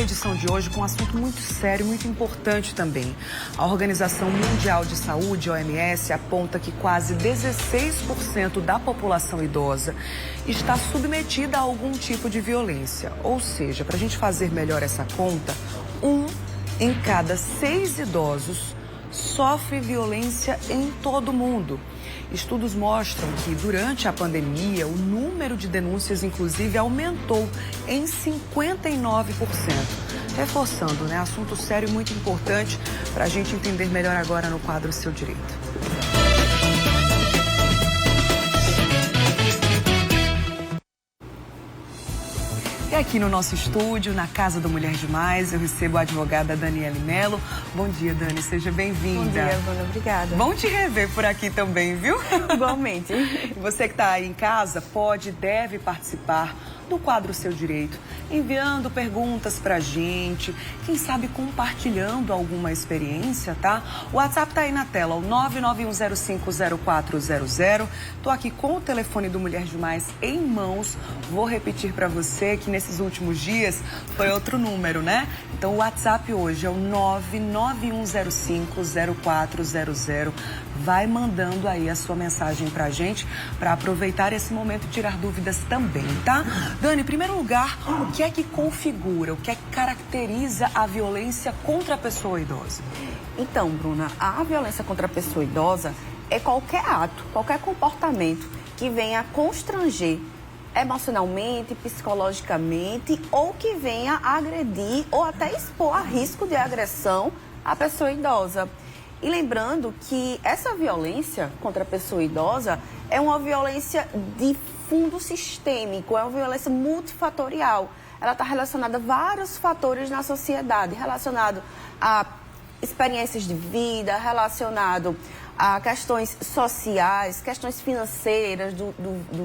edição de hoje com um assunto muito sério, muito importante também. A Organização Mundial de Saúde, OMS, aponta que quase 16% da população idosa está submetida a algum tipo de violência. Ou seja, para a gente fazer melhor essa conta, 1 em cada 6 idosos sofre violência em todo o mundo. Estudos mostram que durante a pandemia, o número de denúncias, inclusive, aumentou em 59%. Reforçando, né? Assunto sério e muito importante para a gente entender melhor agora no quadro Seu Direito. E aqui no nosso estúdio, na Casa do Mulher Demais, eu recebo a advogada Daniele Mello. Bom dia, Dani, seja bem-vinda. Bom dia, Bruna, obrigada. Bom te rever por aqui também, viu? Igualmente. Você que está aí em casa pode e deve participar do quadro Seu Direito, enviando perguntas pra gente, quem sabe compartilhando alguma experiência, tá? O WhatsApp tá aí na tela, o 991050400. Tô aqui com o telefone do Mulher Demais em mãos. Vou repetir pra você que nesses últimos dias foi outro número, né? Então o WhatsApp hoje é o 991050400. Vai mandando aí a sua mensagem pra gente, pra aproveitar esse momento e tirar dúvidas também, tá? Dani, em primeiro lugar, o que é que configura, o que é que caracteriza a violência contra a pessoa idosa? Então, Bruna, a violência contra a pessoa idosa é qualquer ato, qualquer comportamento que venha constranger emocionalmente, psicologicamente ou que venha agredir ou até expor a risco de agressão à pessoa idosa. E lembrando que essa violência contra a pessoa idosa é uma violência de fundo sistêmico, é uma violência multifatorial. Ela está relacionada a vários fatores na sociedade, relacionado a experiências de vida, relacionado a questões sociais, questões financeiras do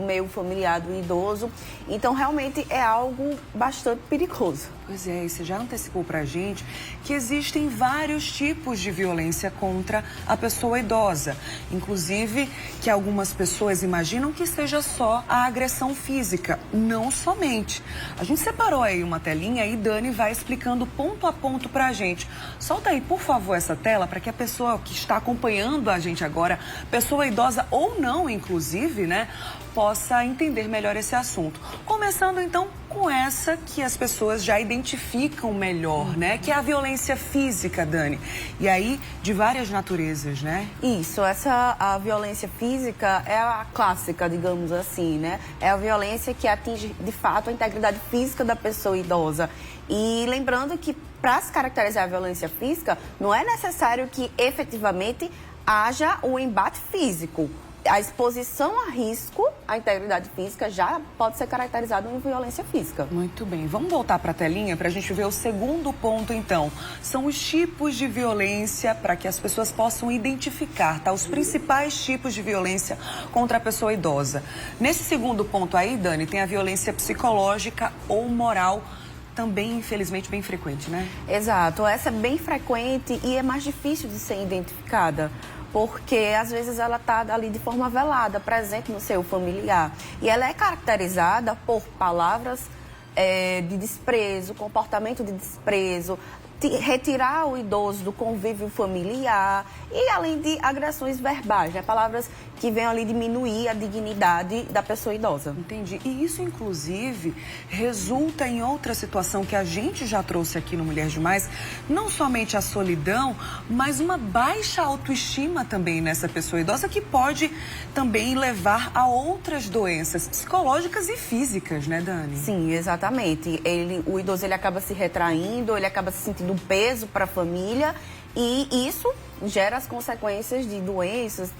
meio familiar do idoso. Então, realmente é algo bastante perigoso. Pois é, e você já antecipou pra gente que existem vários tipos de violência contra a pessoa idosa. Inclusive, que algumas pessoas imaginam que seja só a agressão física. Não somente. A gente separou aí uma telinha e Dani vai explicando ponto a ponto pra gente. Solta aí, por favor, essa tela para que a pessoa que está acompanhando a gente agora, pessoa idosa ou não, inclusive, né, possa entender melhor esse assunto. Começando, então, com essa que as pessoas já identificam melhor, né? Que é a violência física, Dani. E aí, de várias naturezas, né? Isso, a violência física é a clássica, digamos assim, né? É a violência que atinge, de fato, a integridade física da pessoa idosa. E lembrando que, para se caracterizar a violência física, não é necessário que, efetivamente, haja um embate físico. A exposição a risco, a integridade física, já pode ser caracterizada como violência física. Muito bem. Vamos voltar para a telinha para a gente ver o segundo ponto, então. São os tipos de violência para que as pessoas possam identificar, tá? Os principais tipos de violência contra a pessoa idosa. Nesse segundo ponto aí, Dani, tem a violência psicológica ou moral, também, infelizmente, bem frequente, né? Exato. Essa é bem frequente e é mais difícil de ser identificada, porque às vezes ela está ali de forma velada, presente no seu familiar. E ela é caracterizada por palavras de desprezo, comportamento de desprezo, retirar o idoso do convívio familiar e além de agressões verbais, né? Palavras que venham ali diminuir a dignidade da pessoa idosa. Entendi. E isso, inclusive, resulta em outra situação que a gente já trouxe aqui no Mulher Demais, não somente a solidão, mas uma baixa autoestima também nessa pessoa idosa, que pode também levar a outras doenças psicológicas e físicas, né, Dani? Sim, exatamente. O idoso ele acaba se retraindo, ele acaba se sentindo um peso para a família e isso gera as consequências de doenças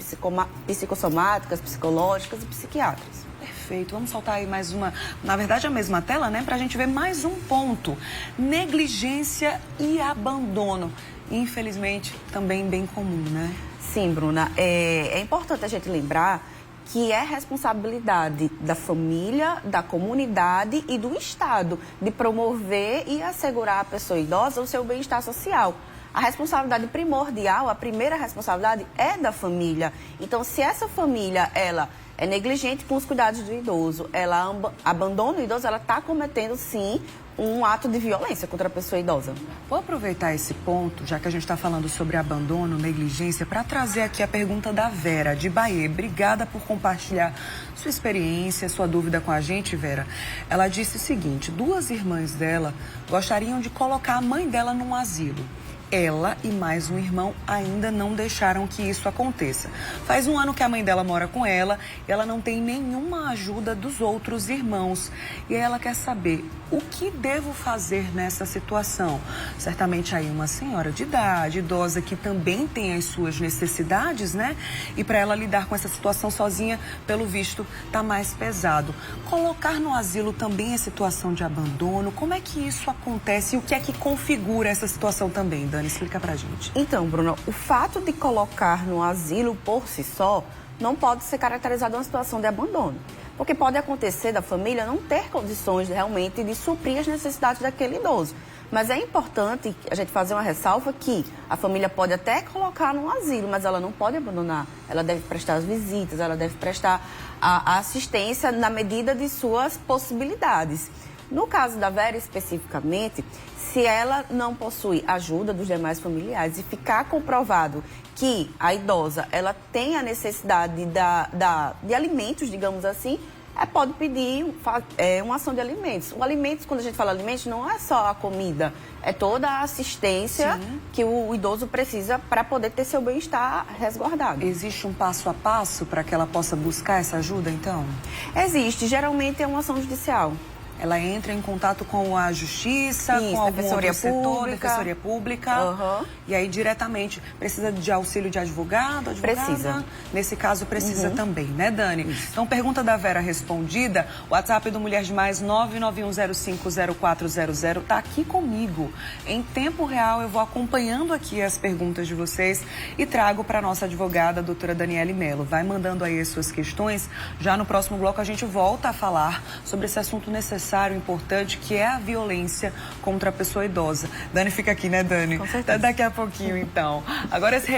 psicossomáticas, psicológicas e psiquiátricas. Perfeito. Vamos soltar aí mais uma, na verdade a mesma tela, né? Pra gente ver mais um ponto. Negligência e abandono. Infelizmente, também bem comum, né? Sim, Bruna. É importante a gente lembrar que é responsabilidade da família, da comunidade e do Estado de promover e assegurar à pessoa idosa o seu bem-estar social. A responsabilidade primordial, a primeira responsabilidade é da família. Então, se essa família, ela é negligente com os cuidados do idoso, ela abandona o idoso, ela está cometendo, sim, um ato de violência contra a pessoa idosa. Vou aproveitar esse ponto, já que a gente está falando sobre abandono, negligência, para trazer aqui a pergunta da Vera, de Bahia. Obrigada por compartilhar sua experiência, sua dúvida com a gente, Vera. Ela disse o seguinte: 2 irmãs dela gostariam de colocar a mãe dela num asilo. Ela e mais um irmão ainda não deixaram que isso aconteça. Faz 1 ano que a mãe dela mora com ela e ela não tem nenhuma ajuda dos outros irmãos. E ela quer saber o que devo fazer nessa situação. Certamente aí uma senhora de idade, idosa, que também tem as suas necessidades, né? E para ela lidar com essa situação sozinha, pelo visto, tá mais pesado. Colocar no asilo também é situação de abandono. Como é que isso acontece e o que é que configura essa situação também, Dani? Explica pra gente. Então, Bruno, o fato de colocar no asilo por si só não pode ser caracterizado uma situação de abandono. Porque pode acontecer da família não ter condições realmente de suprir as necessidades daquele idoso. Mas é importante a gente fazer uma ressalva que a família pode até colocar no asilo, mas ela não pode abandonar. Ela deve prestar as visitas, ela deve prestar a assistência na medida de suas possibilidades. No caso da Vera especificamente, se ela não possui ajuda dos demais familiares e ficar comprovado que a idosa ela tem a necessidade de alimentos, digamos assim, pode pedir uma ação de alimentos. O alimentos, quando a gente fala alimentos, não é só a comida, é toda a assistência Sim. que o idoso precisa para poder ter seu bem-estar resguardado. Existe um passo a passo para que ela possa buscar essa ajuda, então? Existe, geralmente é uma ação judicial. Ela entra em contato com a justiça, Isso, com algum Defensoria outro setor, Pública. Defensoria Pública. Uhum. E aí, diretamente, precisa de auxílio de advogado, advogada? Precisa. Nesse caso, precisa também, né, Dani? Isso. Então, pergunta da Vera respondida. O WhatsApp do Mulher de Mais, 991050400, tá aqui comigo. Em tempo real, eu vou acompanhando aqui as perguntas de vocês e trago para nossa advogada, a doutora Daniele Mello. Vai mandando aí as suas questões. Já no próximo bloco, a gente volta a falar sobre esse assunto necessário, importante, que é a violência contra a pessoa idosa. Dani fica aqui, né, Dani? Com certeza. Daqui a pouquinho, então. Agora esse